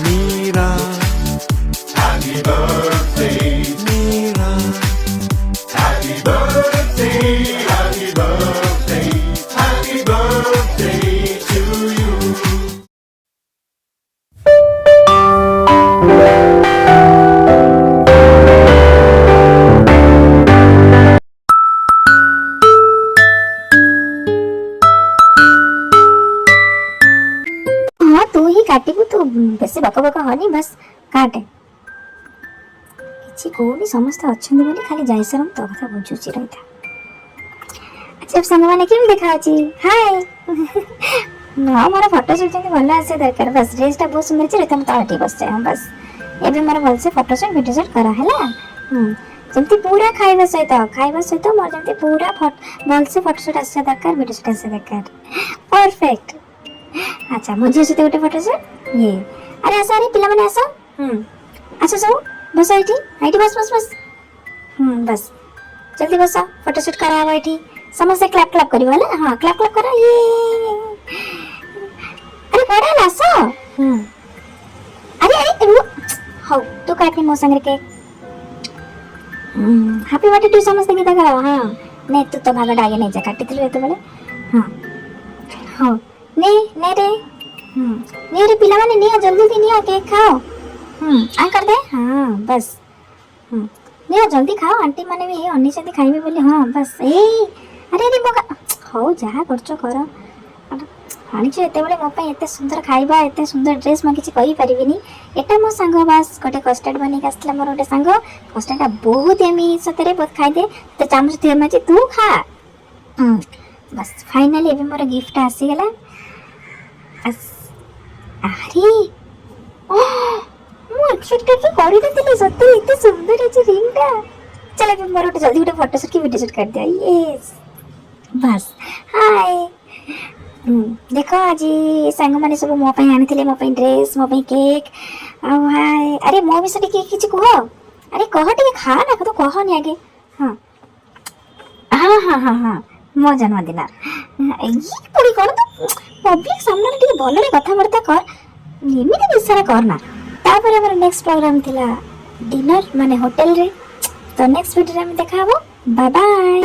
Meera, happy birthday, Meera, happy birthday, happy birthday, happy birthday to you. हाँ तू ही काटिबू तू बेसी बक बक हनी बस काटे କିଛି କହୁନି ସମସ୍ତେ ଅଛନ୍ତି ବୋଲି ଖାଲି ଯାଇସାରମ୍ ତୋ କଥା ବୁଝୁଛି ରହିଥା। ଆଚ୍ଛା ସାଙ୍ଗମାନେ କେମିତି ଦେଖାଯାଉଛି? ହାଏ ହଁ ମୋର ଫଟୋ ସୁଟ୍ ଯେମିତି ଭଲ ଆସିବା ଦରକାର ବାସ୍ ଡ୍ରେସ୍ଟା ବହୁତ ସୁନ୍ଦର ଅଛି ରହିଥା ମୁଁ ତଳେ ଟିକେ ବସିଯାଏ ହଁ ବାସ୍ ଏବେ ମୋର ଭଲସେ ଫଟୋ ସୁଟ୍ ଭିଡ଼ିଓ ସୁଟ୍ କରା ହେଲା ଯେମିତି ପୁରା ଖାଇବା ସହିତ ମୋର ଯେମିତି ପୁରା ଭଲସେ ଫଟୋ ସୁଟ୍ ଆସିବା ଦରକାର ଭିଡ଼ିଓ ସୁଟ୍ ଆସିବା ଦରକାର ପରଫେକ୍ଟ। अच्छा मुझे से गोटे फोटो से ये अरे आस अरे पिला माने आस आस सब बस एठी एठी बस बस बस बस जल्दी बस फोटो शूट करा हवा एठी समस्त क्लैप क्लैप करियो हला हां क्लैप क्लैप करा ये अरे बड़ा लास अरे अरे हो तू काटनी मो संग के हैप्पी बर्थडे टू समस्त गीत गा हां ने तू तो भाग डागे नहीं जा काटी थले तो बोले हां हो ने ने रे ने रे पिला माने निया जल्दी जल्दी निया केक खाओ आ कर दे हां बस निया जल्दी खाओ आंटी माने भी अन्नी से खाइबे बोले हां बस ए अरे अरे मोगा हो जहा करछो कर आनी छे एते बोले मो पे एते सुंदर खाइबा एते सुंदर ड्रेस म किछि कहि परिबिनी एटा मो संग बस गोटे कस्टर्ड बनी के आसला मोर गोटे संग कस्टर्डा बहुत एमी सतरे बहुत खाइ दे तो चामच थे माची तू खा बस फाइनली एबे मोर गिफ्ट आसी गेला अरे मु एक्सपेक्ट के करि देतिले सत्य इते सुंदर अछि रिंगटा चल एबे मोर जल्दी गोटे फोटो शूट की वीडियो शूट कर दिया यस बस हाय देखो आज सांग माने सब मो पई आनिथिले मो पई ड्रेस मो पई केक आ हाय अरे मो विषय के किछि कह अरे कह टिके खा ना तो कहनी आगे हां हां हां हां हां मो जन्मदिन ये पड़ी कर तो पब्लिक सामने टिके भलरे कथा बर्ता कर एमिति बिसारा करना तापर हमर नेक्स्ट प्रोग्राम थिला डिनर माने होटल रे तो नेक्स्ट वीडियो में देखा हबो बाय बाय।